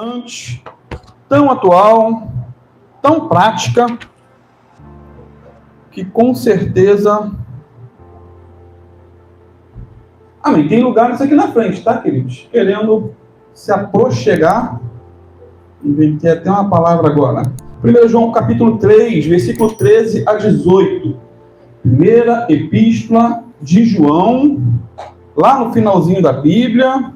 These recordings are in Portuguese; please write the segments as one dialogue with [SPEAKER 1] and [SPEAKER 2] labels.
[SPEAKER 1] importante, tão atual, tão prática, que com certeza... Amém. Tem lugares aqui na frente, tá, queridos? Querendo se aproxegar. Inventei até uma palavra agora. 1 João capítulo 3, versículo 13 a 18. Primeira epístola de João, lá no finalzinho da Bíblia.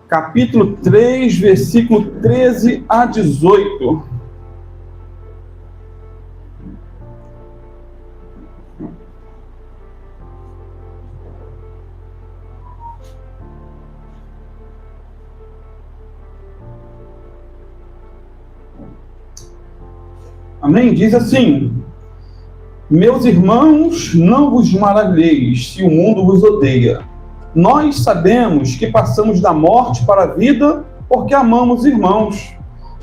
[SPEAKER 1] Capítulo 3, versículo 13 a 18. Amém? Diz assim: meus irmãos, não vos maravilheis se o mundo vos odeia. Nós sabemos que passamos da morte para a vida porque amamos irmãos.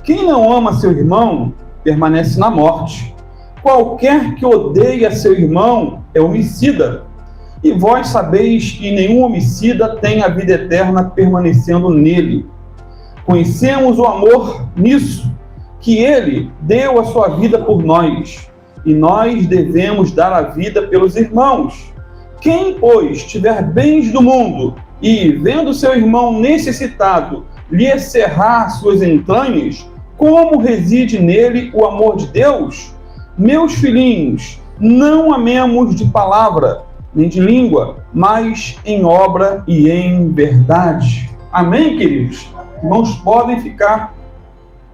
[SPEAKER 1] Quem não ama seu irmão, permanece na morte. Qualquer que odeia seu irmão é homicida. E vós sabeis que nenhum homicida tem a vida eterna permanecendo nele. Conhecemos o amor nisso, que ele deu a sua vida por nós, e nós devemos dar a vida pelos irmãos. Quem, pois, tiver bens do mundo e, vendo seu irmão necessitado, lhe cerrar suas entranhas, como reside nele o amor de Deus? Meus filhinhos, não amemos de palavra, nem de língua, mas em obra e em verdade. Amém, queridos? Irmãos, podem ficar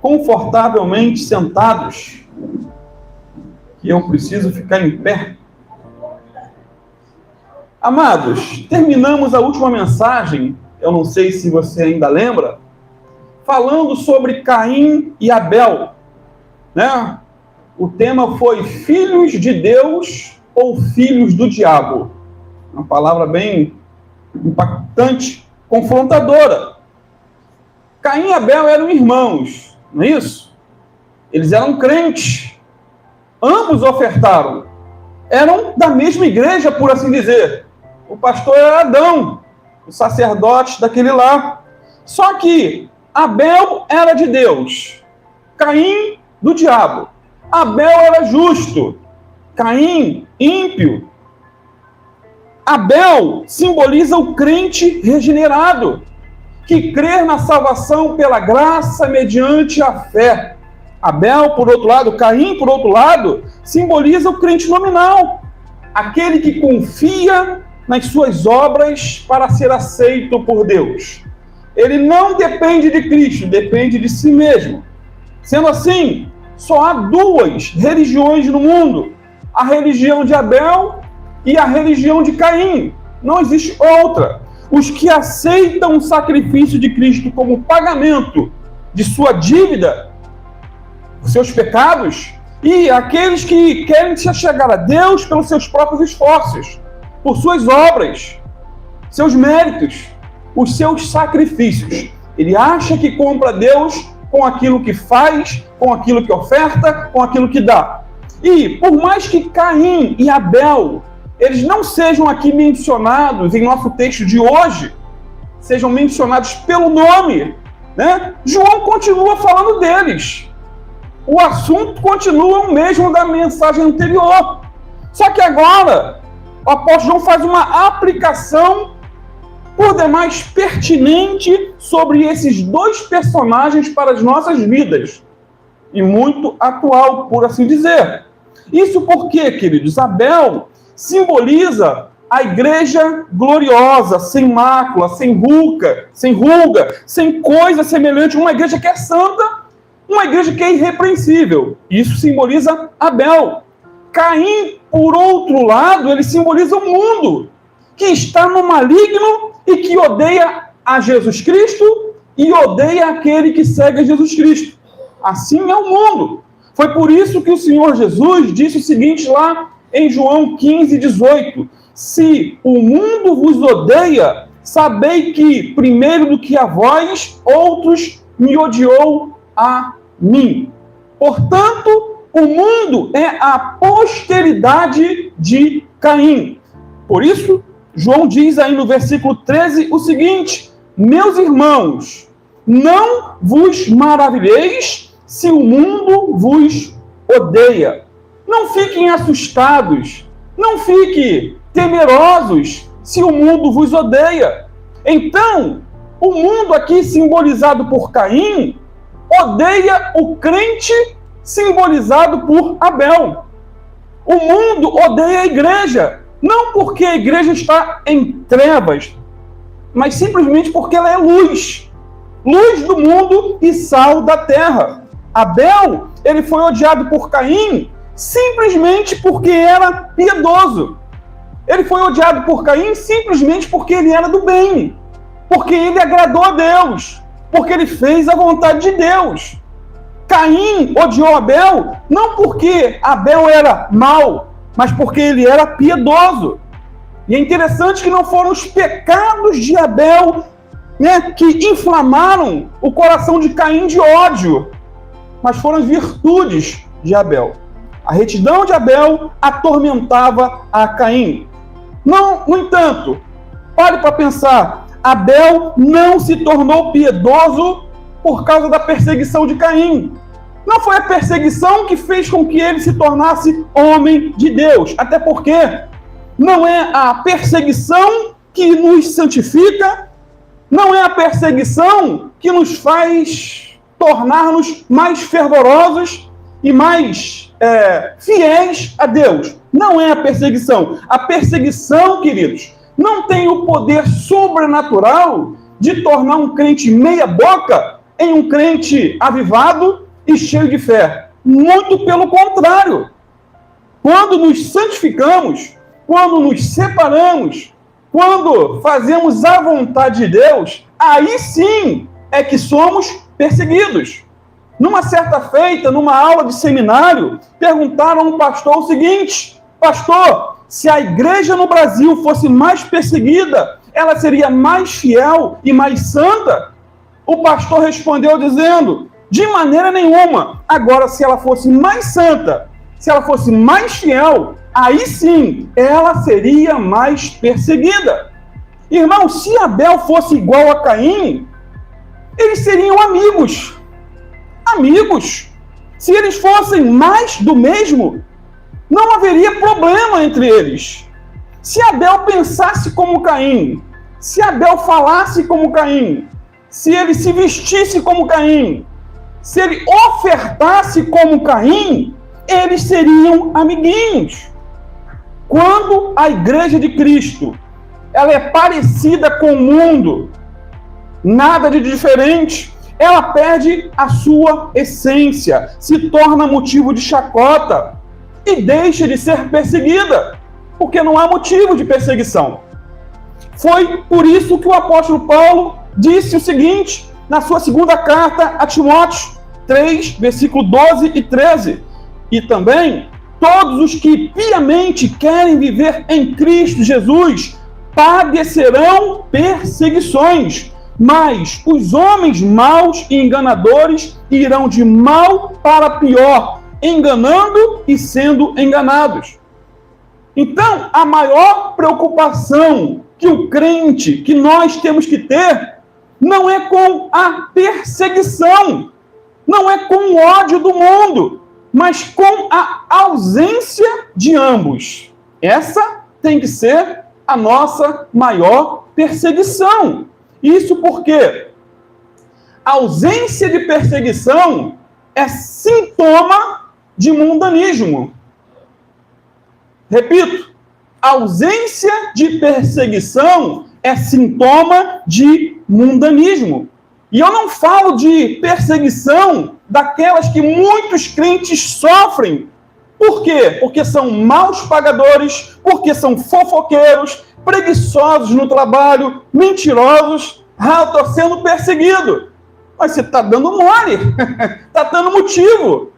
[SPEAKER 1] confortavelmente sentados, que eu preciso ficar em pé. Amados, terminamos a última mensagem, eu não sei se você ainda lembra, falando sobre Caim e Abel, né? O tema foi filhos de Deus ou filhos do diabo? Uma palavra bem impactante, confrontadora. Caim e Abel eram irmãos, não é isso? Eles eram crentes. Ambos ofertaram. Eram da mesma igreja, por assim dizer. O pastor era Adão, o sacerdote daquele lá. Só que Abel era de Deus, Caim do diabo. Abel era justo, Caim ímpio. Abel simboliza o crente regenerado, que crê na salvação pela graça mediante a fé. Abel, por outro lado, Caim, por outro lado, simboliza o crente nominal, aquele que confia nas suas obras para ser aceito por Deus. Ele não depende de Cristo, depende de si mesmo. Sendo assim, só há duas religiões no mundo: a religião de Abel e a religião de Caim. Não existe outra. Os que aceitam o sacrifício de Cristo como pagamento de sua dívida, os seus pecados, e aqueles que querem se achegar a Deus pelos seus próprios esforços, por suas obras, seus méritos, os seus sacrifícios. Ele acha que compra Deus com aquilo que faz, com aquilo que oferta, com aquilo que dá. E por mais que Caim e Abel eles não sejam aqui mencionados em nosso texto de hoje, sejam mencionados pelo nome, né? João continua falando deles. O assunto continua o mesmo da mensagem anterior. Só que agora, o apóstolo João faz uma aplicação por demais pertinente sobre esses dois personagens para as nossas vidas. E muito atual, por assim dizer. Isso porque, queridos, Abel simboliza a igreja gloriosa, sem mácula, sem ruga, sem coisa semelhante, uma igreja que é santa, uma igreja que é irrepreensível. Isso simboliza Abel. Caim, por outro lado, ele simboliza o mundo, que está no maligno e que odeia a Jesus Cristo e odeia aquele que segue a Jesus Cristo. Assim é o mundo. Foi por isso que o Senhor Jesus disse o seguinte lá em João 15, 18. Se o mundo vos odeia, sabei que, primeiro do que a vós, outros me odiou a mim. Portanto, o mundo é a posteridade de Caim. Por isso, João diz aí no versículo 13 o seguinte: Meus irmãos, não vos maravilheis se o mundo vos odeia. Não fiquem assustados, não fiquem temerosos se o mundo vos odeia. Então, o mundo aqui simbolizado por Caim odeia o crente simbolizado por Abel. O mundo odeia a igreja, não porque a igreja está em trevas, mas simplesmente porque ela é luz. Luz do mundo e sal da terra. Abel, ele foi odiado por Caim simplesmente porque era piedoso. Ele foi odiado por Caim simplesmente porque ele era do bem, porque ele agradou a Deus, porque ele fez a vontade de Deus. Caim odiou Abel não porque Abel era mau, mas porque ele era piedoso. E é interessante que não foram os pecados de Abel, que inflamaram o coração de Caim de ódio, mas foram as virtudes de Abel. A retidão de Abel atormentava a Caim. Não, no entanto, pare para pensar, Abel não se tornou piedoso por causa da perseguição de Caim. Não foi a perseguição que fez com que ele se tornasse homem de Deus. Até porque não é a perseguição que nos santifica, não é a perseguição que nos faz tornar-nos mais fervorosos e mais fiéis a Deus. Não é a perseguição. A perseguição, queridos, não tem o poder sobrenatural de tornar um crente meia boca em um crente avivado e cheio de fé. Muito pelo contrário. Quando nos santificamos, quando nos separamos, quando fazemos a vontade de Deus, aí sim é que somos perseguidos. Numa certa feita, numa aula de seminário, perguntaram a um pastor o seguinte: pastor, se a igreja no Brasil fosse mais perseguida, ela seria mais fiel e mais santa? O pastor respondeu dizendo: de maneira nenhuma. Agora, se ela fosse mais santa, se ela fosse mais fiel, aí sim ela seria mais perseguida. Irmão, se Abel fosse igual a Caim, eles seriam amigos. Amigos. Se eles fossem mais do mesmo, não haveria problema entre eles. Se Abel pensasse como Caim, se Abel falasse como Caim, se ele se vestisse como Caim, se ele ofertasse como Caim, eles seriam amiguinhos. Quando a igreja de Cristo ela é parecida com o mundo, nada de diferente, ela perde a sua essência, se torna motivo de chacota e deixa de ser perseguida, porque não há motivo de perseguição. Foi por isso que o apóstolo Paulo disse o seguinte, na sua segunda carta a Timóteo 3, versículo 12 e 13, e também, todos os que piamente querem viver em Cristo Jesus padecerão perseguições, mas os homens maus e enganadores irão de mal para pior, enganando e sendo enganados. Então, a maior preocupação que o crente, que nós temos que ter, não é com a perseguição, não é com o ódio do mundo, mas com a ausência de ambos. Essa tem que ser a nossa maior perseguição. Isso porque a ausência de perseguição é sintoma de mundanismo. Repito, a ausência de perseguição é sintoma de mundanismo. E eu não falo de perseguição daquelas que muitos crentes sofrem. Por quê? Porque são maus pagadores, porque são fofoqueiros, preguiçosos no trabalho, mentirosos. Eu estou sendo perseguido. Mas você está dando mole, está dando motivo.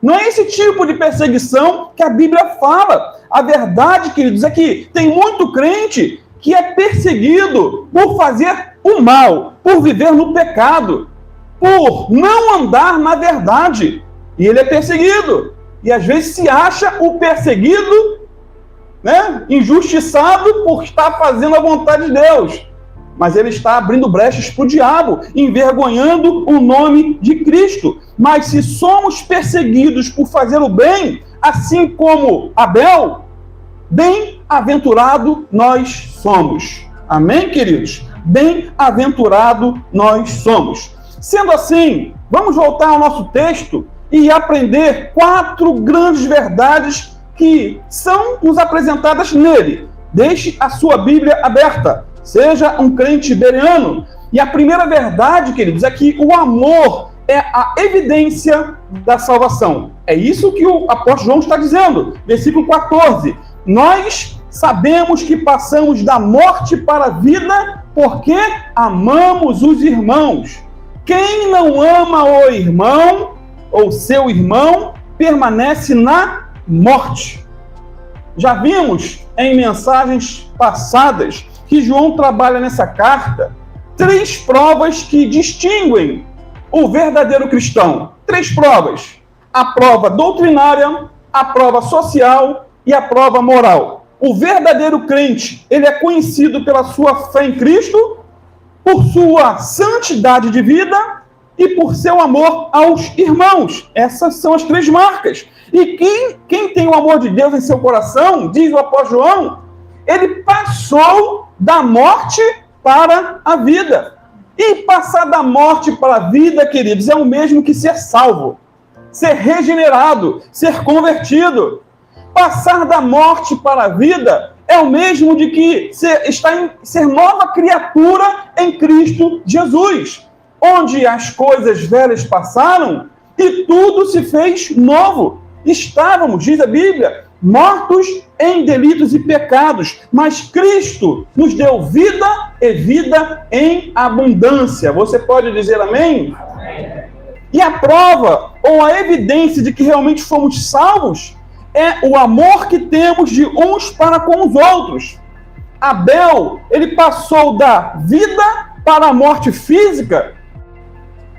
[SPEAKER 1] Não é esse tipo de perseguição que a Bíblia fala. A verdade, queridos, é que tem muito crente que é perseguido por fazer o mal, por viver no pecado, por não andar na verdade. E ele é perseguido. E às vezes se acha o perseguido, injustiçado por estar fazendo a vontade de Deus. mas ele está abrindo brechas para o diabo, envergonhando o nome de Cristo. Mas se somos perseguidos por fazer o bem, assim como Abel, bem-aventurado nós somos. Amém, queridos? Bem-aventurado nós somos. Sendo assim, vamos voltar ao nosso texto e aprender 4 grandes verdades que são nos apresentadas nele. Deixe a sua Bíblia aberta. Seja um crente bereano. E a primeira verdade, queridos, é que o amor é a evidência da salvação. É isso que o apóstolo João está dizendo. Versículo 14. Nós sabemos que passamos da morte para a vida porque amamos os irmãos. Quem não ama o irmão ou seu irmão permanece na morte. Já vimos em mensagens passadas que João trabalha nessa carta 3 provas que distinguem o verdadeiro cristão. 3 provas. A prova doutrinária, a prova social e a prova moral. O verdadeiro crente, ele é conhecido pela sua fé em Cristo, por sua santidade de vida e por seu amor aos irmãos. Essas são as 3 marcas. E quem tem o amor de Deus em seu coração, diz o apóstolo João, ele passou da morte para a vida. E passar da morte para a vida, queridos, é o mesmo que ser salvo, ser regenerado, ser convertido. Passar da morte para a vida é o mesmo de que ser nova criatura em Cristo Jesus, onde as coisas velhas passaram e tudo se fez novo. Estávamos, diz a Bíblia, mortos em delitos e pecados, mas Cristo nos deu vida e vida em abundância. Você pode dizer amém? Amém. E a prova ou a evidência de que realmente fomos salvos é o amor que temos de uns para com os outros. Abel, ele passou da vida para a morte física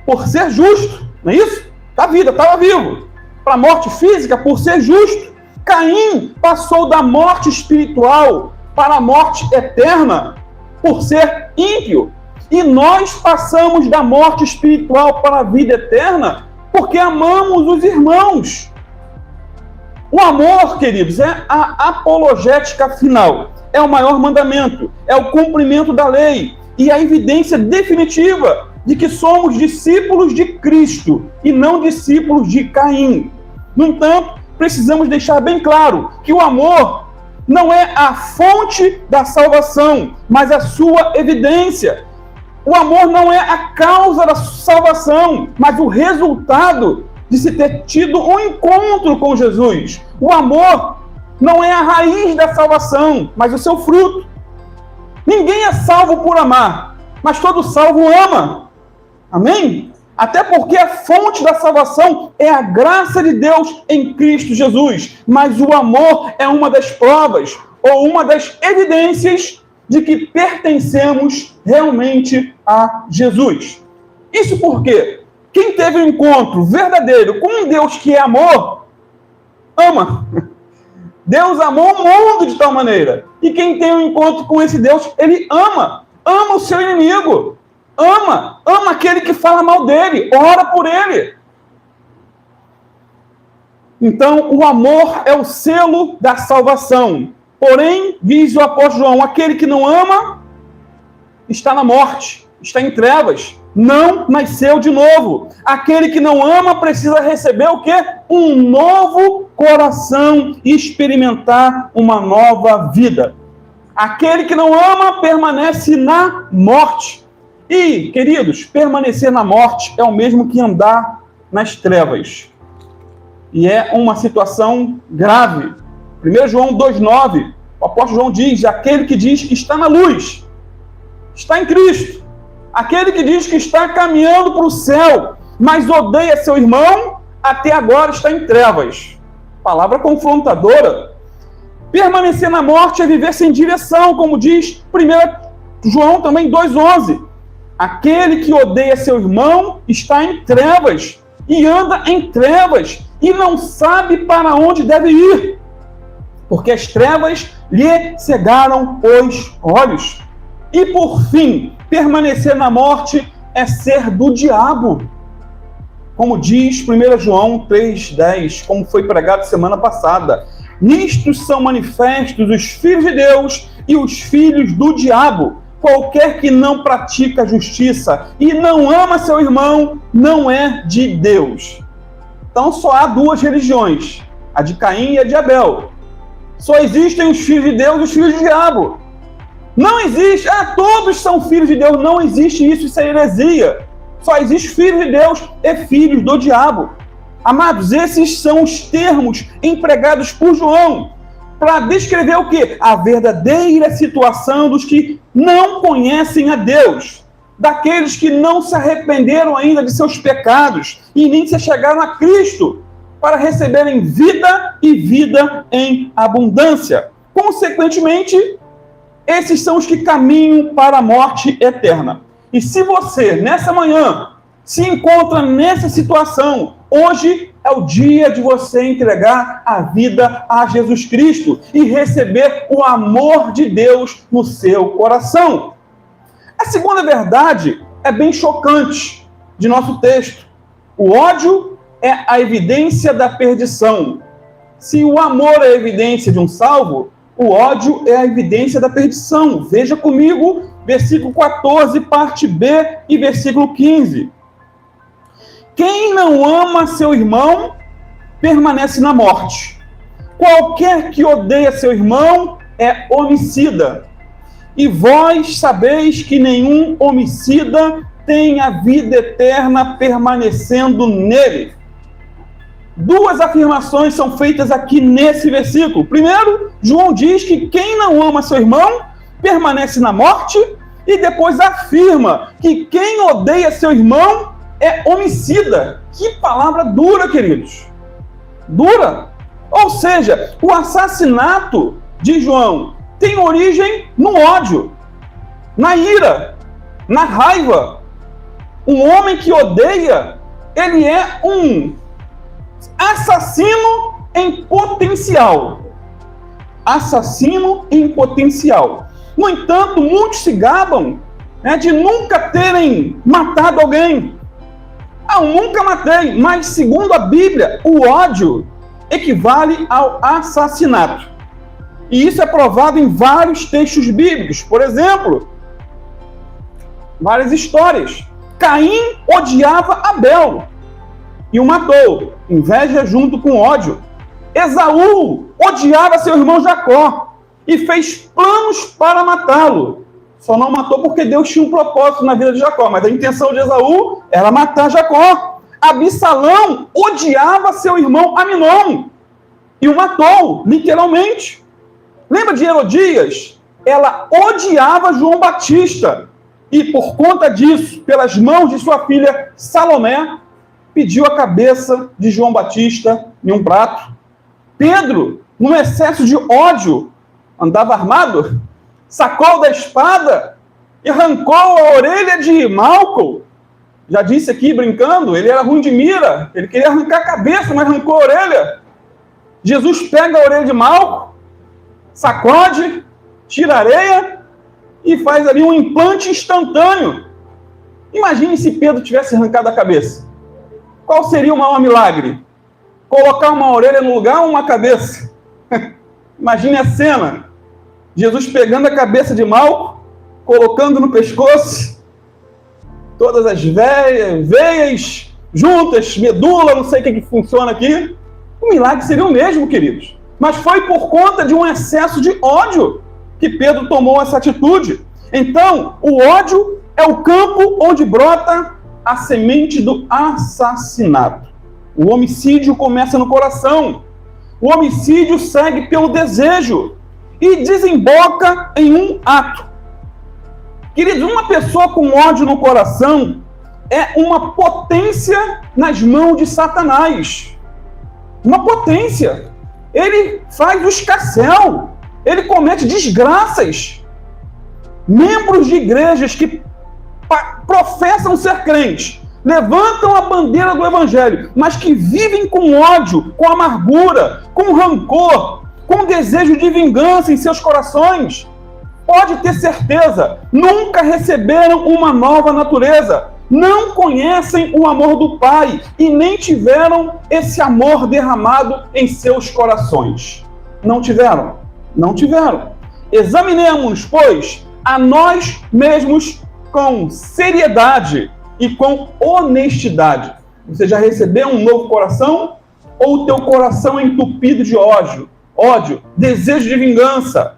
[SPEAKER 1] por ser justo, não é isso? Da vida, estava vivo. Para a morte física por ser justo. Caim passou da morte espiritual para a morte eterna por ser ímpio. E nós passamos da morte espiritual para a vida eterna porque amamos os irmãos. O amor, queridos, é a apologética final. É o maior mandamento. É o cumprimento da lei. E a evidência definitiva de que somos discípulos de Cristo e não discípulos de Caim. No entanto, precisamos deixar bem claro que o amor não é a fonte da salvação, mas a sua evidência. O amor não é a causa da salvação, mas o resultado de se ter tido um encontro com Jesus. O amor não é a raiz da salvação, mas o seu fruto. Ninguém é salvo por amar, mas todo salvo ama. Amém? Até porque a fonte da salvação é a graça de Deus em Cristo Jesus. Mas o amor é uma das provas, ou uma das evidências de que pertencemos realmente a Jesus. Isso porque quem teve um encontro verdadeiro com um Deus que é amor, ama. Deus amou o mundo de tal maneira. E quem tem um encontro com esse Deus, ele ama. Ama o seu inimigo. Ama aquele que fala mal dele, ora por ele. Então, o amor é o selo da salvação. Porém, diz o apóstolo João, aquele que não ama está na morte, está em trevas, não nasceu de novo. Aquele que não ama precisa receber o quê? Um novo coração e experimentar uma nova vida. Aquele que não ama permanece na morte. E, queridos, permanecer na morte é o mesmo que andar nas trevas. E é uma situação grave. 1 João 2,9, o apóstolo João diz, aquele que diz que está na luz, está em Cristo. Aquele que diz que está caminhando para o céu, mas odeia seu irmão, até agora está em trevas. Palavra confrontadora. Permanecer na morte é viver sem direção, como diz 1 João também 2,11. Aquele que odeia seu irmão está em trevas e anda em trevas e não sabe para onde deve ir, porque as trevas lhe cegaram os olhos. E por fim, permanecer na morte é ser do diabo. Como diz 1 João 3,10, como foi pregado semana passada. Nisto são manifestos os filhos de Deus e os filhos do diabo. Qualquer que não pratica a justiça e não ama seu irmão, não é de Deus. Então só há duas religiões, a de Caim e a de Abel. Só existem os filhos de Deus e os filhos do diabo. Não existe, todos são filhos de Deus, não existe isso é heresia. Só existe filhos de Deus e filhos do diabo. Amados, esses são os termos empregados por João para descrever o quê? A verdadeira situação dos que não conhecem a Deus, daqueles que não se arrependeram ainda de seus pecados e nem se chegaram a Cristo para receberem vida e vida em abundância. Consequentemente, esses são os que caminham para a morte eterna. E se você, nessa manhã, se encontra nessa situação, hoje é o dia de você entregar a vida a Jesus Cristo e receber o amor de Deus no seu coração. A segunda verdade é bem chocante de nosso texto. O ódio é a evidência da perdição. Se o amor é a evidência de um salvo, o ódio é a evidência da perdição. Veja comigo, versículo 14, parte B e versículo 15. Quem não ama seu irmão, permanece na morte. Qualquer que odeia seu irmão é homicida. E vós sabeis que nenhum homicida tem a vida eterna permanecendo nele. Duas afirmações são feitas aqui nesse versículo. Primeiro, João diz que quem não ama seu irmão permanece na morte, e depois afirma que quem odeia seu irmão é homicida. Que palavra dura, queridos. Dura. Ou seja, o assassinato de João tem origem no ódio, na ira, na raiva. Um homem que odeia, ele é um assassino em potencial. Assassino em potencial. No entanto, muitos se gabam de nunca terem matado alguém. Eu nunca matei, mas segundo a Bíblia, o ódio equivale ao assassinato. E isso é provado em vários textos bíblicos. Por exemplo, várias histórias. Caim odiava Abel e o matou. Inveja junto com ódio. Esaú odiava seu irmão Jacó e fez planos para matá-lo. Só não matou porque Deus tinha um propósito na vida de Jacó, mas a intenção de Esaú era matar Jacó. Absalão odiava seu irmão Aminon e o matou, literalmente. Lembra de Herodias? Ela odiava João Batista e, por conta disso, pelas mãos de sua filha Salomé, pediu a cabeça de João Batista em um prato. Pedro, num excesso de ódio, andava armado, sacou da espada e arrancou a orelha de Malco. Já disse aqui, brincando, ele era ruim de mira, ele queria arrancar a cabeça, mas arrancou a orelha. Jesus pega a orelha de Malco, sacode, tira a areia e faz ali um implante instantâneo. Imagine se Pedro tivesse arrancado a cabeça. Qual seria o maior milagre? Colocar uma orelha no lugar ou uma cabeça? Imagine a cena. Jesus pegando a cabeça de Malco, colocando no pescoço, todas as veias juntas, medula, não sei o que funciona aqui. O milagre seria o mesmo, queridos. Mas foi por conta de um excesso de ódio que Pedro tomou essa atitude. Então, o ódio é o campo onde brota a semente do assassinato. O homicídio começa no coração. O homicídio segue pelo desejo e desemboca em um ato. Queridos, uma pessoa com ódio no coração é uma potência nas mãos de Satanás. Uma potência. Ele faz o escarcéu. Ele comete desgraças. Membros de igrejas que professam ser crentes, levantam a bandeira do evangelho, mas que vivem com ódio, com amargura, com rancor, com desejo de vingança em seus corações, pode ter certeza, nunca receberam uma nova natureza, não conhecem o amor do Pai e nem tiveram esse amor derramado em seus corações. Não tiveram. Examinemos, pois, a nós mesmos com seriedade e com honestidade. Você já recebeu um novo coração? Ou o teu coração é entupido de ódio, desejo de vingança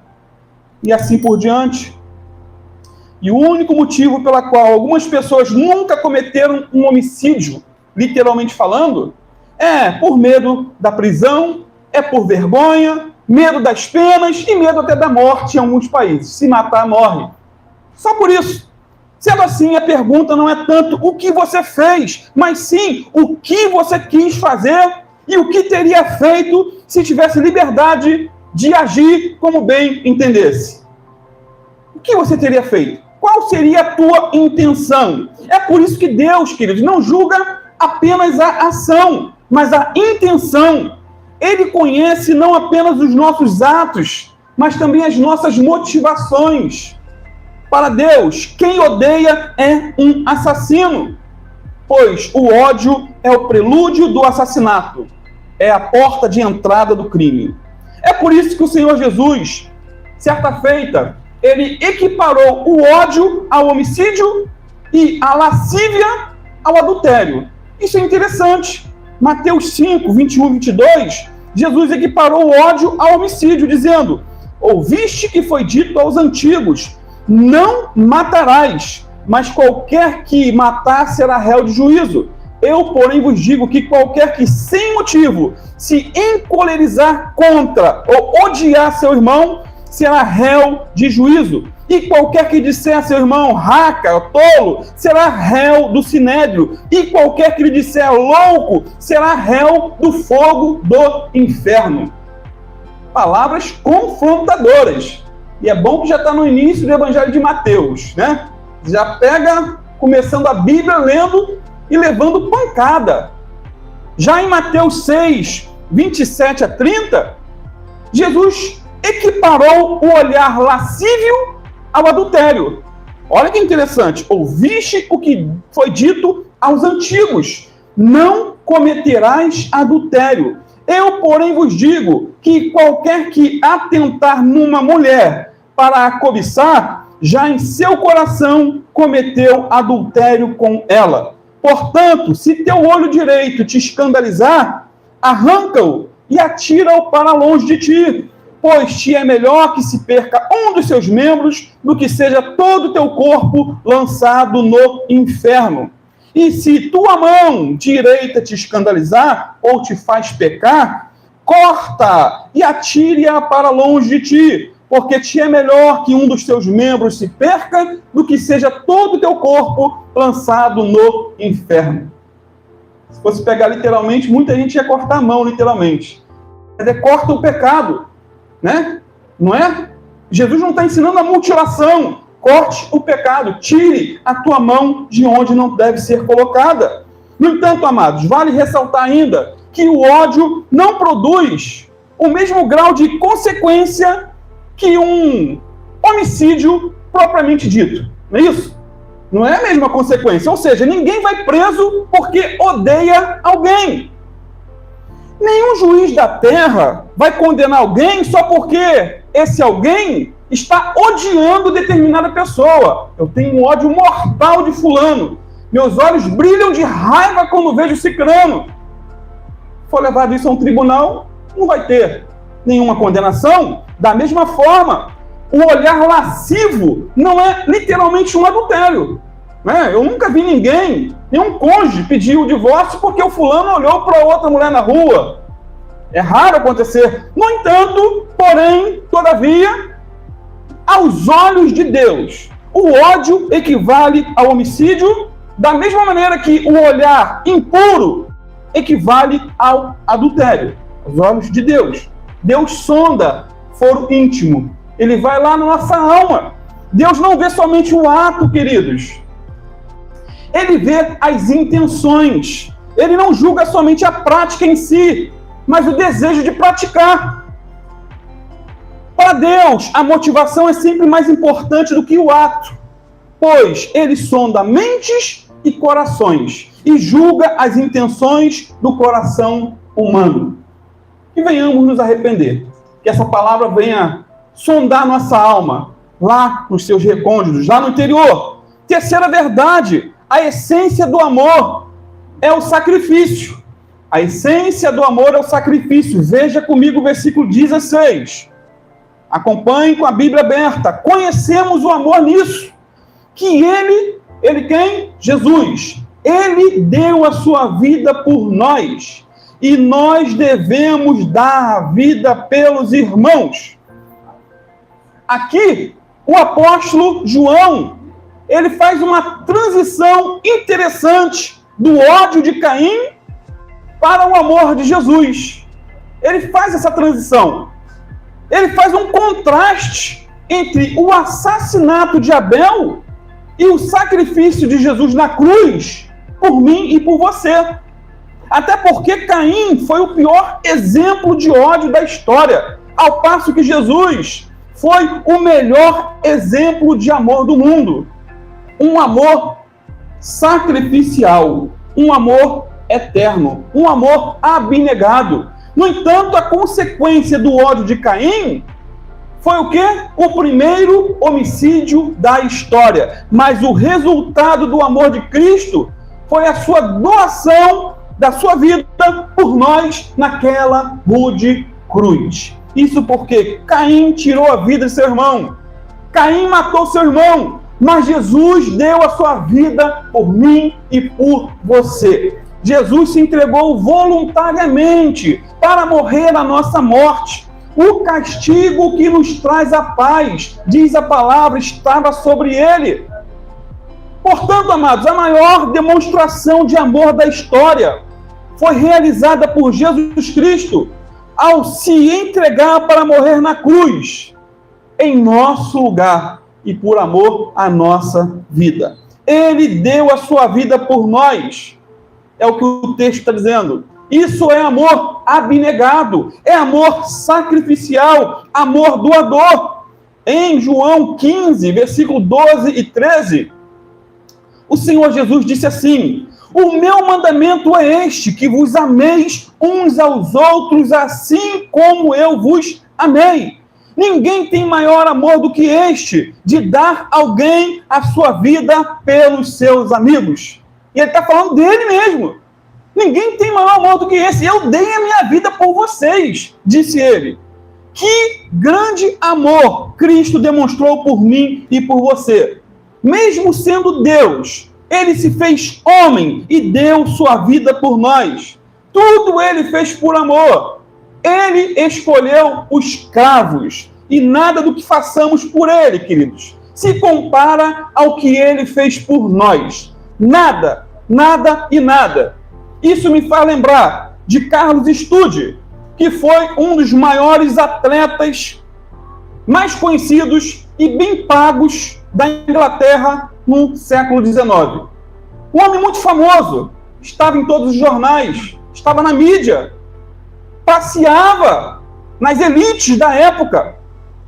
[SPEAKER 1] e assim por diante? E o único motivo pela qual algumas pessoas nunca cometeram um homicídio, literalmente falando, é por medo da prisão, é por vergonha, medo das penas e medo até da morte em alguns países. Se matar, morre. Só por isso. Sendo assim, a pergunta não é tanto o que você fez, mas sim o que você quis fazer e o que teria feito se tivesse liberdade de agir como bem entendesse. O que você teria feito? Qual seria a tua intenção? É por isso que Deus, queridos, não julga apenas a ação, mas a intenção. Ele conhece não apenas os nossos atos, mas também as nossas motivações. Para Deus, quem odeia é um assassino, pois o ódio é o prelúdio do assassinato, é a porta de entrada do crime. É por isso que o Senhor Jesus, certa feita, ele equiparou o ódio ao homicídio e a lascívia ao adultério. Isso é interessante. Mateus 5, 21 e 22, Jesus equiparou o ódio ao homicídio, dizendo: ouviste que foi dito aos antigos, não matarás, mas qualquer que matar será réu de juízo. Eu, porém, vos digo que qualquer que, sem motivo, se encolerizar contra ou odiar seu irmão, será réu de juízo. E qualquer que disser a seu irmão raca, tolo, será réu do sinédrio. E qualquer que lhe disser louco, será réu do fogo do inferno. Palavras confrontadoras. E é bom que já está no início do Evangelho de Mateus, né? Já pega, começando a Bíblia, lendo e levando pancada. Já em Mateus 6, 27 a 30, Jesus equiparou o olhar lascívio ao adultério. Olha que interessante. Ouviste o que foi dito aos antigos: não cometerás adultério. Eu, porém, vos digo que qualquer que atentar numa mulher para a cobiçar, já em seu coração cometeu adultério com ela. Portanto, se teu olho direito te escandalizar, arranca-o e atira-o para longe de ti, pois te é melhor que se perca um dos seus membros do que seja todo o teu corpo lançado no inferno. E se tua mão direita te escandalizar ou te faz pecar, corta e atire-a para longe de ti, porque te é melhor que um dos teus membros se perca do que seja todo o teu corpo lançado no inferno. Se fosse pegar literalmente, muita gente ia cortar a mão literalmente. Mas corta o pecado, né? Não é? Jesus não está ensinando a mutilação. Corte o pecado, tire a tua mão de onde não deve ser colocada. No entanto, amados, vale ressaltar ainda que o ódio não produz o mesmo grau de consequência que um homicídio propriamente dito. Não é isso? Não é a mesma consequência. Ou seja, ninguém vai preso porque odeia alguém. Nenhum juiz da terra vai condenar alguém só porque esse alguém está odiando determinada pessoa. Eu tenho um ódio mortal de fulano. Meus olhos brilham de raiva quando vejo cicrano. Se for levado isso a um tribunal, não vai ter nenhuma condenação. Da mesma forma, o olhar lascivo não é literalmente um adultério. Né? Eu nunca vi ninguém, nenhum cônjuge pedir o divórcio porque o fulano olhou para outra mulher na rua. É raro acontecer. No entanto, porém, todavia, aos olhos de Deus, o ódio equivale ao homicídio, da mesma maneira que o olhar impuro equivale ao adultério. Aos olhos de Deus. Deus sonda foro íntimo. Ele vai lá na nossa alma. Deus não vê somente o ato, queridos. Ele vê as intenções. Ele não julga somente a prática em si, mas o desejo de praticar. Para Deus, a motivação é sempre mais importante do que o ato, pois ele sonda mentes e corações e julga as intenções do coração humano. Que venhamos nos arrepender, que essa palavra venha sondar nossa alma, lá nos seus recônditos, lá no interior. Terceira verdade, a essência do amor é o sacrifício. A essência do amor é o sacrifício. Veja comigo o versículo 16. Acompanhe com a Bíblia aberta. Conhecemos o amor nisso, que ele quem? Jesus. Ele deu a sua vida por nós, e nós devemos dar a vida pelos irmãos. Aqui, o apóstolo João, ele faz uma transição interessante do ódio de Caim para o amor de Jesus. Ele faz essa transição. Ele faz um contraste entre o assassinato de Abel e o sacrifício de Jesus na cruz por mim e por você. Até porque Caim foi o pior exemplo de ódio da história, ao passo que Jesus foi o melhor exemplo de amor do mundo. Um amor sacrificial, um amor eterno, um amor abnegado. No entanto, a consequência do ódio de Caim foi o quê? O primeiro homicídio da história. Mas o resultado do amor de Cristo foi a sua doação da sua vida por nós naquela rude cruz. Isso porque Caim tirou a vida de seu irmão. Caim matou seu irmão. Mas Jesus deu a sua vida por mim e por você. Jesus se entregou voluntariamente para morrer a nossa morte. O castigo que nos traz a paz, diz a palavra, estava sobre ele. Portanto, amados, a maior demonstração de amor da história foi realizada por Jesus Cristo ao se entregar para morrer na cruz, em nosso lugar e por amor à nossa vida. Ele deu a sua vida por nós. É o que o texto está dizendo. Isso é amor abnegado, é amor sacrificial, amor doador. Em João 15, versículo 12 e 13, o Senhor Jesus disse assim: o meu mandamento é este, que vos ameis uns aos outros, assim como eu vos amei. Ninguém tem maior amor do que este, de dar alguém a sua vida pelos seus amigos. E ele está falando dele mesmo. Ninguém tem maior amor do que esse. Eu dei a minha vida por vocês, disse ele. Que grande amor Cristo demonstrou por mim e por você. Mesmo sendo Deus, ele se fez homem e deu sua vida por nós. Tudo ele fez por amor. Ele escolheu os escravos. E nada do que façamos por ele, queridos, se compara ao que ele fez por nós. Nada, nada e nada. Isso me faz lembrar de Carlos Studd, que foi um dos maiores atletas mais conhecidos e bem pagos da Inglaterra no século XIX. Um homem muito famoso, estava em todos os jornais, estava na mídia, passeava nas elites da época,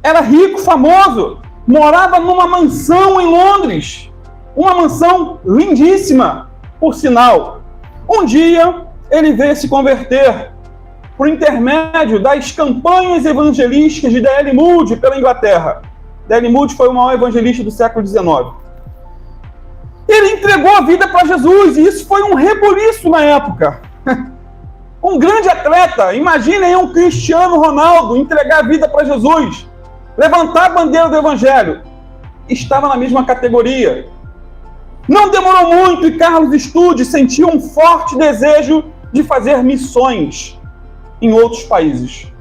[SPEAKER 1] era rico, famoso, morava numa mansão em Londres, uma mansão lindíssima, por sinal. Um dia, ele veio se converter por intermédio das campanhas evangelísticas de D.L. Moody pela Inglaterra. D.L. Moody foi o maior evangelista do século XIX. Ele entregou a vida para Jesus, e isso foi um rebuliço na época. Um grande atleta, imaginem um Cristiano Ronaldo entregar a vida para Jesus, levantar a bandeira do Evangelho. Estava na mesma categoria. Não demorou muito e Carlos Studd sentiu um forte desejo de fazer missões em outros países.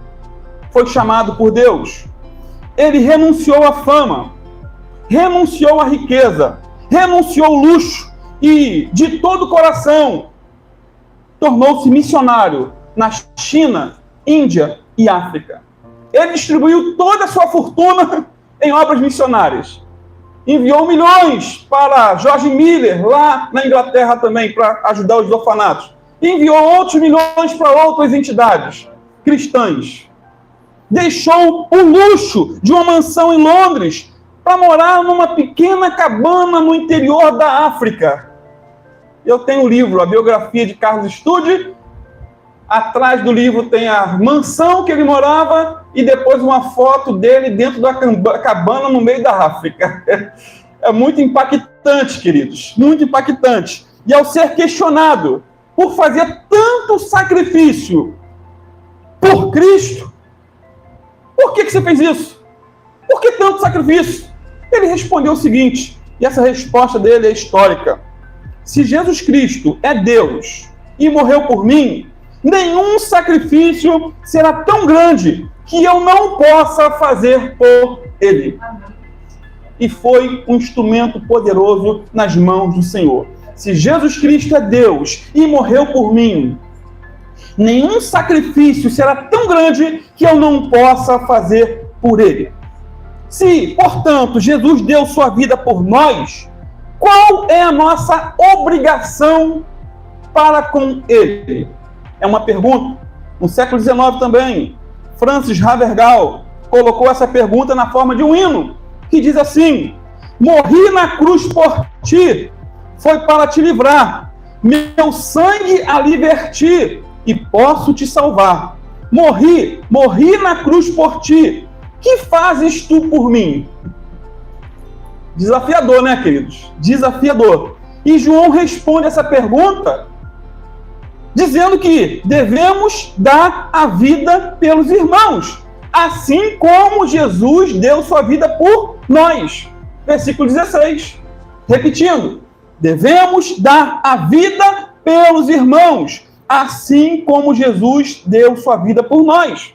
[SPEAKER 1] Foi chamado por Deus. Ele renunciou à fama, renunciou à riqueza, renunciou ao luxo e, de todo o coração, tornou-se missionário na China, Índia e África. Ele distribuiu toda a sua fortuna em obras missionárias. Enviou milhões para George Miller, lá na Inglaterra também, para ajudar os orfanatos. Enviou outros milhões para outras entidades cristãs. deixou o luxo de uma mansão em Londres para morar numa pequena cabana no interior da África. Eu tenho um livro, a biografia de Carlos Stude. Atrás do livro tem a mansão que ele morava e depois uma foto dele dentro da cabana no meio da África. É muito impactante, queridos, muito impactante. E ao ser questionado por fazer tanto sacrifício por Cristo, por que você fez isso? Por que tanto sacrifício? Ele respondeu o seguinte, e essa resposta dele é histórica. Se Jesus Cristo é Deus e morreu por mim, nenhum sacrifício será tão grande que eu não possa fazer por Ele. E foi um instrumento poderoso nas mãos do Senhor. Se Jesus Cristo é Deus e morreu por mim, nenhum sacrifício será tão grande que eu não possa fazer por Ele. Se, portanto, Jesus deu sua vida por nós, qual é a nossa obrigação para com Ele? É uma pergunta. No século XIX também, Francis Havergal colocou essa pergunta na forma de um hino, que diz assim: morri na cruz por ti, foi para te livrar, meu sangue ali verti, e posso te salvar. Morri na cruz por ti, que fazes tu por mim? Desafiador, né, queridos? Desafiador. E João responde essa pergunta dizendo que devemos dar a vida pelos irmãos, assim como Jesus deu sua vida por nós. Versículo 16. Repetindo, devemos dar a vida pelos irmãos, assim como Jesus deu sua vida por nós.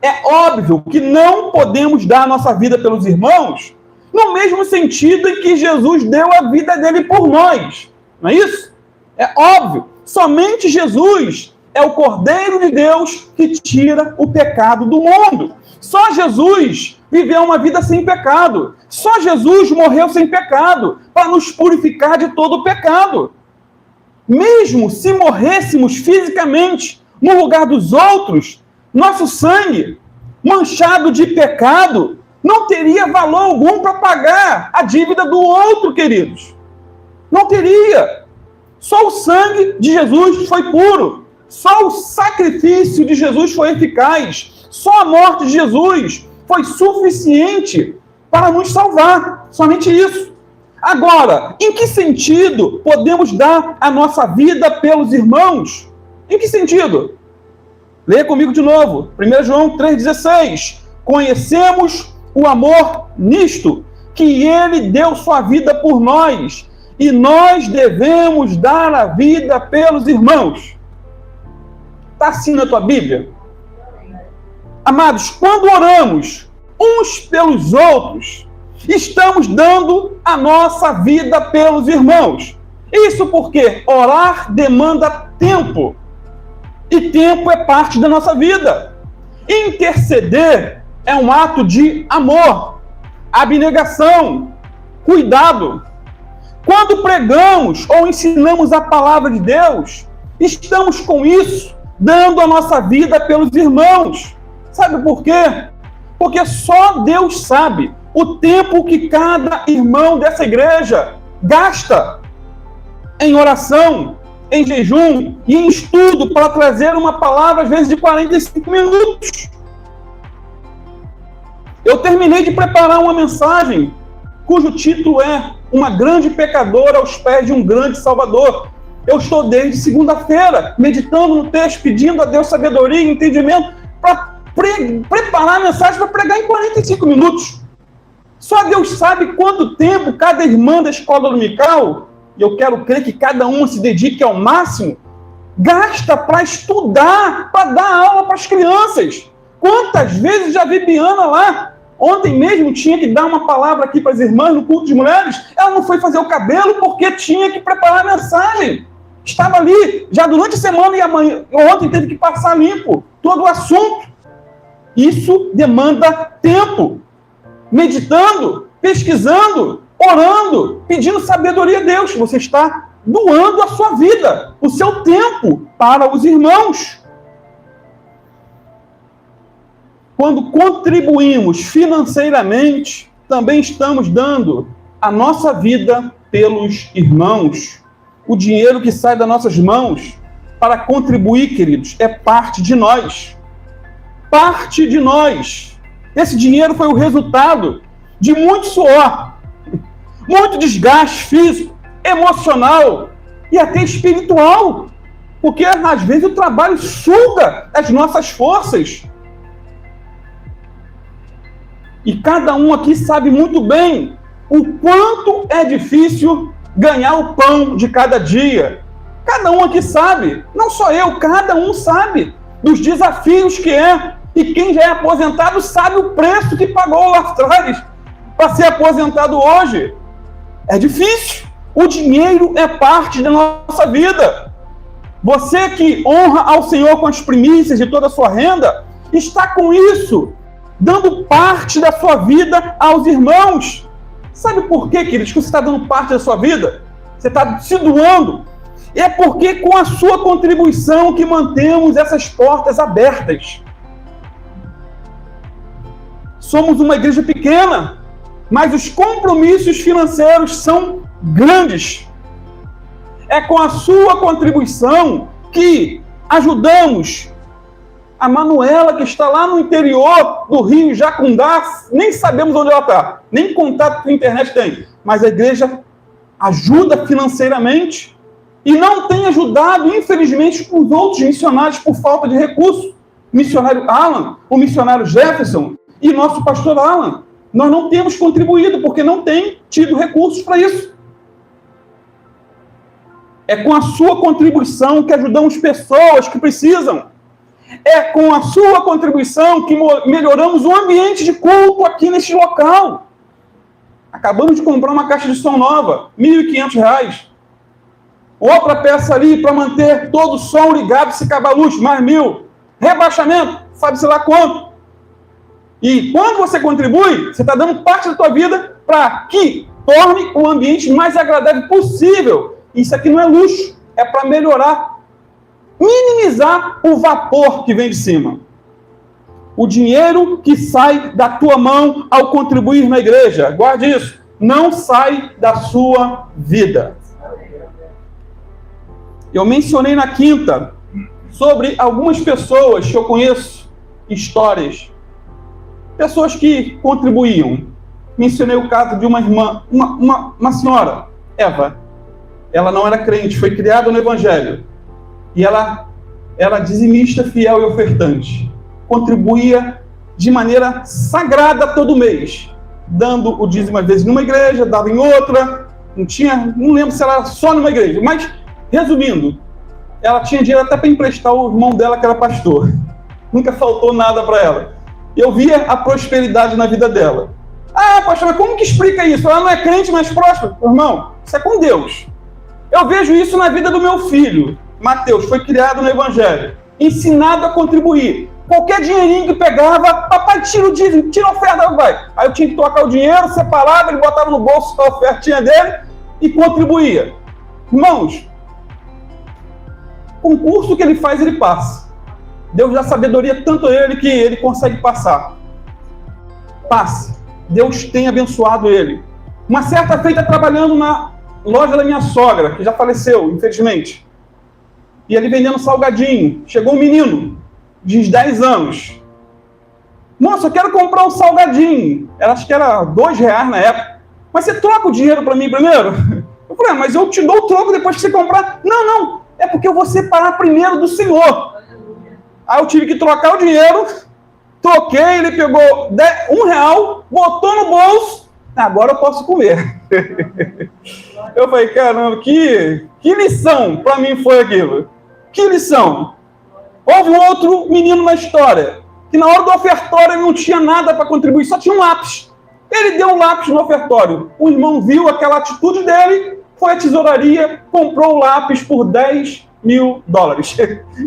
[SPEAKER 1] É óbvio que não podemos dar a nossa vida pelos irmãos no mesmo sentido em que Jesus deu a vida dele por nós. Não é isso? É óbvio. Somente Jesus é o Cordeiro de Deus que tira o pecado do mundo. Só Jesus viveu uma vida sem pecado. Só Jesus morreu sem pecado para nos purificar de todo o pecado. Mesmo se morrêssemos fisicamente no lugar dos outros, nosso sangue, manchado de pecado, não teria valor algum para pagar a dívida do outro, queridos. Não teria. Só o sangue de Jesus foi puro. Só o sacrifício de Jesus foi eficaz. Só a morte de Jesus foi suficiente para nos salvar. Somente isso. Agora, em que sentido podemos dar a nossa vida pelos irmãos? Em que sentido? Leia comigo de novo. 1 João 3,16. Conhecemos o amor nisto, que ele deu sua vida por nós, e nós devemos dar a vida pelos irmãos. Está assim na tua Bíblia? Amados, quando oramos uns pelos outros, estamos dando a nossa vida pelos irmãos. Isso porque orar demanda tempo. E tempo é parte da nossa vida. Interceder é um ato de amor, abnegação, cuidado. Quando pregamos ou ensinamos a palavra de Deus, estamos com isso dando a nossa vida pelos irmãos. Sabe por quê? Porque só Deus sabe o tempo que cada irmão dessa igreja gasta em oração, em jejum e em estudo para trazer uma palavra, às vezes, de 45 minutos. Eu terminei de preparar uma mensagem cujo título é Uma Grande Pecadora aos Pés de um Grande Salvador. Eu estou desde segunda-feira meditando no texto, pedindo a Deus sabedoria e entendimento para preparar a mensagem para pregar em 45 minutos. Só Deus sabe quanto tempo cada irmã da escola dominical, e eu quero crer que cada uma se dedique ao máximo, gasta para estudar, para dar aula para as crianças. Quantas vezes já vi Biana lá? Ontem mesmo tinha que dar uma palavra aqui para as irmãs no culto de mulheres. Ela não foi fazer o cabelo porque tinha que preparar a mensagem. Estava ali, já durante a semana e amanhã, ontem teve que passar limpo todo o assunto. Isso demanda tempo. Meditando, pesquisando, orando, pedindo sabedoria a Deus. Você está doando a sua vida, o seu tempo para os irmãos. quando contribuímos financeiramente, também estamos dando a nossa vida pelos irmãos. O dinheiro que sai das nossas mãos para contribuir, queridos, é parte de nós. Parte de nós. Esse dinheiro foi o resultado de muito suor, muito desgaste físico, emocional e até espiritual. Porque, às vezes, o trabalho suga as nossas forças. E cada um aqui sabe muito bem o quanto é difícil ganhar o pão de cada dia. Cada um aqui sabe, não só eu, cada um sabe dos desafios que é. E quem já é aposentado sabe o preço que pagou lá atrás para ser aposentado hoje. É difícil. O dinheiro é parte da nossa vida. Você que honra ao Senhor com as primícias de toda a sua renda, está com isso, dando parte da sua vida aos irmãos. Sabe por quê, queridos, que você está dando parte da sua vida? Você está se doando. É porque com a sua contribuição que mantemos essas portas abertas. Somos uma igreja pequena, mas os compromissos financeiros são grandes. É com a sua contribuição que ajudamos a Manuela, que está lá no interior do Rio Jacundá, nem sabemos onde ela está, nem contato com a internet tem, mas a igreja ajuda financeiramente e não tem ajudado, infelizmente, os outros missionários por falta de recursos. O missionário Alan, o missionário Jefferson e nosso pastor Alan. Nós não temos contribuído porque não tem tido recursos para isso. É com a sua contribuição que ajudamos pessoas que precisam. É com a sua contribuição que melhoramos o ambiente de culto aqui neste local. Acabamos de comprar uma caixa de som nova, R$ 1.500. Outra peça ali para manter todo o som ligado, se acabar a luz, mais 1.000. Rebaixamento, sabe-se lá quanto. E quando você contribui, você está dando parte da tua vida para que torne o ambiente mais agradável possível. Isso aqui não é luxo, é para melhorar, minimizar o vapor que vem de cima. O dinheiro que sai da tua mão ao contribuir na igreja, guarde isso, não sai da sua vida. Eu mencionei na quinta sobre algumas pessoas que eu conheço, histórias, pessoas que contribuíam. Mencionei o caso de uma irmã, uma senhora, Eva. Ela não era crente, foi criada no Evangelho. E ela era dizimista, fiel e ofertante. Contribuía de maneira sagrada todo mês, dando o dízimo às vezes numa igreja, dava em outra, não lembro se era só numa igreja, mas, resumindo, ela tinha dinheiro até para emprestar o irmão dela que era pastor. Nunca faltou nada para ela. Eu via a prosperidade na vida dela. Ah, pastor, mas como que explica isso? Ela não é crente, mas próspera. Irmão, isso é com Deus. Eu vejo isso na vida do meu filho. Mateus foi criado no Evangelho, ensinado a contribuir. Qualquer dinheirinho que pegava, papai, tira o dízimo, tira a oferta, vai. Aí eu tinha que tocar o dinheiro, separava, ele botava no bolso a ofertinha dele e contribuía. Irmãos, o concurso que ele faz, ele passa. Deus dá sabedoria tanto a ele que ele consegue passar. Passe. Deus tem abençoado ele. Uma certa feita trabalhando na loja da minha sogra, que já faleceu, infelizmente. E ele vendendo salgadinho. Chegou um menino de 10 anos. Moça, eu quero comprar um salgadinho. Acho que era R$2 na época. Mas você troca o dinheiro para mim primeiro? Eu falei, mas eu te dou o troco depois que você comprar. Não, é porque eu vou separar primeiro do Senhor. Aí eu tive que trocar o dinheiro, troquei, ele pegou R$1, botou no bolso, agora eu posso comer. Eu falei, caramba, que lição para mim foi aquilo. Que lição. Houve um outro menino na história, que na hora do ofertório ele não tinha nada para contribuir, só tinha um lápis. Ele deu um lápis no ofertório. O irmão viu aquela atitude dele, foi à tesouraria, comprou o lápis por $10.000.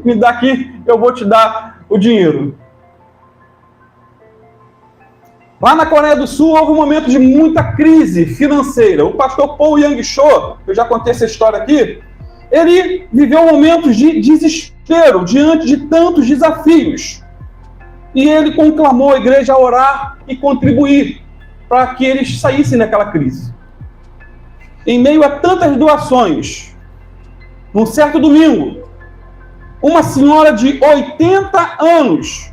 [SPEAKER 1] Me dá aqui, eu vou te dar o dinheiro. Lá na Coreia do Sul houve um momento de muita crise financeira. O pastor Paul Yang-cho, eu já contei essa história aqui, ele viveu momentos de desespero diante de tantos desafios. e ele conclamou a igreja a orar e contribuir para que eles saíssem daquela crise. Em meio a tantas doações, num certo domingo, uma senhora de 80 anos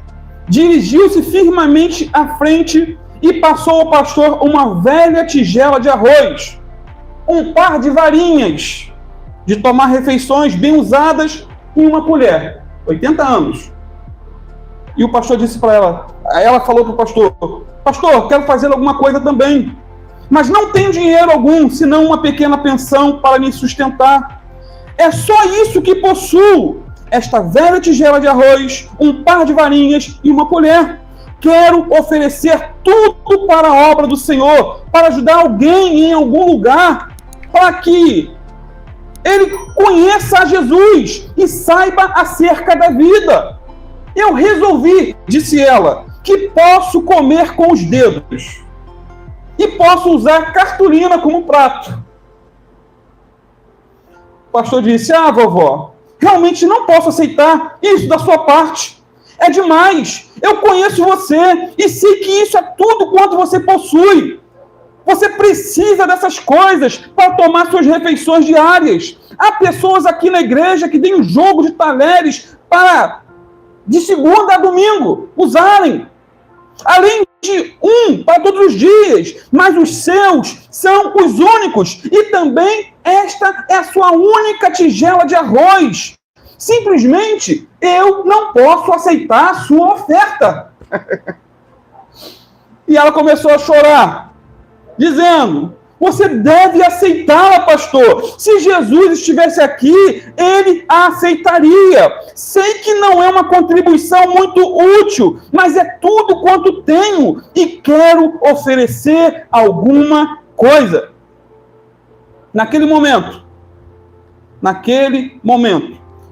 [SPEAKER 1] dirigiu-se firmemente à frente e passou ao pastor uma velha tigela de arroz, um par de varinhas de tomar refeições bem usadas e uma colher. 80 anos. E o pastor disse para ela falou para o pastor: pastor, quero fazer alguma coisa também, mas não tenho dinheiro algum, senão uma pequena pensão para me sustentar. É só isso que possuo, esta velha tigela de arroz, um par de varinhas e uma colher. Quero oferecer tudo para a obra do Senhor, para ajudar alguém em algum lugar, para que ele conheça a Jesus e saiba acerca da vida. Eu resolvi, disse ela, que posso comer com os dedos e posso usar cartolina como prato. O pastor disse: vovó, realmente não posso aceitar isso da sua parte. É demais. Eu conheço você e sei que isso é tudo quanto você possui. Você precisa dessas coisas para tomar suas refeições diárias. Há pessoas aqui na igreja que têm um jogo de talheres para, de segunda a domingo, usarem. Além de um para todos os dias, mas os seus são os únicos. E também esta é a sua única tigela de arroz. Simplesmente, eu não posso aceitar a sua oferta. E ela começou a chorar, dizendo: você deve aceitá-la, pastor. Se Jesus estivesse aqui, ele a aceitaria. Sei que não é uma contribuição muito útil, mas é tudo quanto tenho e quero oferecer alguma coisa. Naquele momento,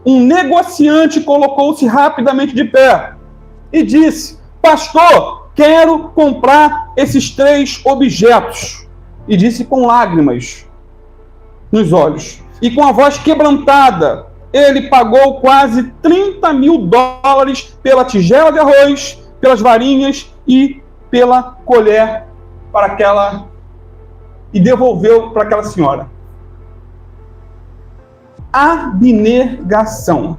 [SPEAKER 1] um negociante colocou-se rapidamente de pé e disse: pastor, quero comprar esses 3 objetos. E disse com lágrimas nos olhos. E com a voz quebrantada, ele pagou quase $30.000 pela tigela de arroz, pelas varinhas e pela colher e devolveu para aquela senhora. Abnegação.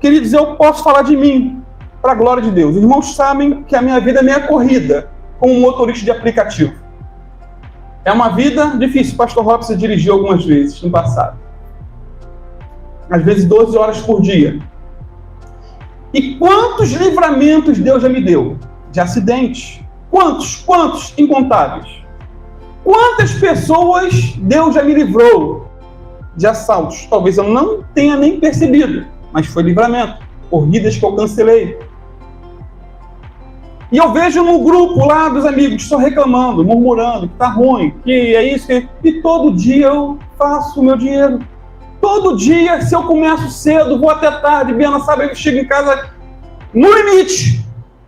[SPEAKER 1] Queridos, eu posso falar de mim, para a glória de Deus. Os irmãos sabem que a minha vida é meia corrida, como um motorista de aplicativo. É uma vida difícil. O pastor Robson dirigiu algumas vezes no passado. Às vezes 12 horas por dia. E quantos livramentos Deus já me deu? De acidentes. Quantos? Incontáveis. Quantas pessoas Deus já me livrou de assaltos? Talvez eu não tenha nem percebido, mas foi livramento. Corridas que eu cancelei. E eu vejo no grupo lá dos amigos só reclamando, murmurando, que tá ruim, que é isso, e todo dia eu faço o meu dinheiro. Todo dia, se eu começo cedo, vou até tarde, Biana sabe, eu chego em casa no limite.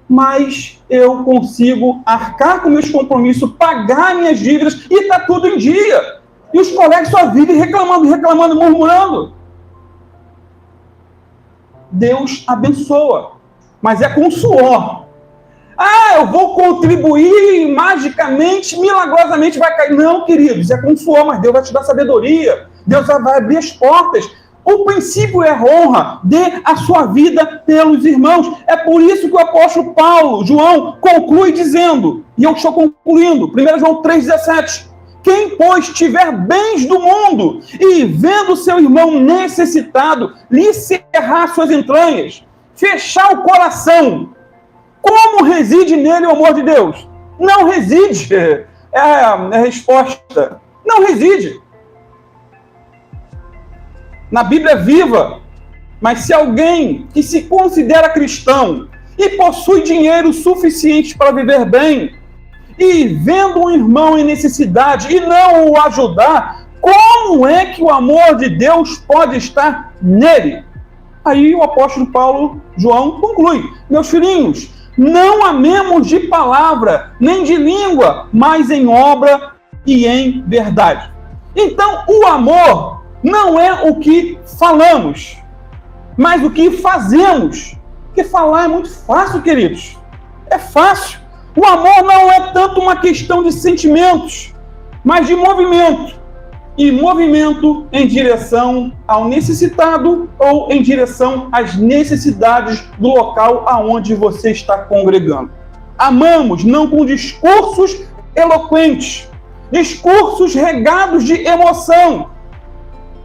[SPEAKER 1] Mas eu consigo arcar com meus compromissos, pagar minhas dívidas e tá tudo em dia. E os colegas só vivem reclamando, murmurando. Deus abençoa, mas é com suor. Eu vou contribuir e magicamente, milagrosamente vai cair. Não, queridos, é com suor, mas Deus vai te dar sabedoria. Deus vai abrir as portas. O princípio é honra. Dê a sua vida pelos irmãos. É por isso que o apóstolo João, conclui dizendo, e eu estou concluindo, 1 João 3,17, quem, pois, tiver bens do mundo e vendo seu irmão necessitado, lhe cerrar suas entranhas, fechar o coração, como reside nele o amor de Deus? Não reside. É a resposta. Não reside. Na Bíblia viva. Mas se alguém que se considera cristão e possui dinheiro suficiente para viver bem, e vendo um irmão em necessidade e não o ajudar, como é que o amor de Deus pode estar nele? Aí o apóstolo João conclui: meus filhinhos, não amemos de palavra, nem de língua, mas em obra e em verdade. Então, o amor não é o que falamos, mas o que fazemos. Porque falar é muito fácil, queridos. É fácil. O amor não é tanto uma questão de sentimentos, mas de movimento. E movimento em direção ao necessitado ou em direção às necessidades do local aonde você está congregando. Amamos não com discursos eloquentes, discursos regados de emoção,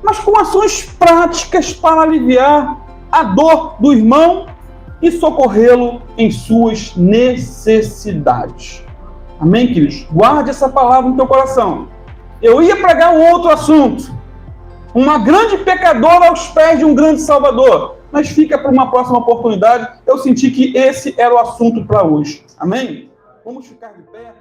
[SPEAKER 1] mas com ações práticas para aliviar a dor do irmão e socorrê-lo em suas necessidades. Amém, queridos? Guarde essa palavra no teu coração. Eu ia pregar um outro assunto. Uma grande pecadora aos pés de um grande salvador. Mas fica para uma próxima oportunidade. Eu senti que esse era o assunto para hoje. Amém? Vamos ficar de pé.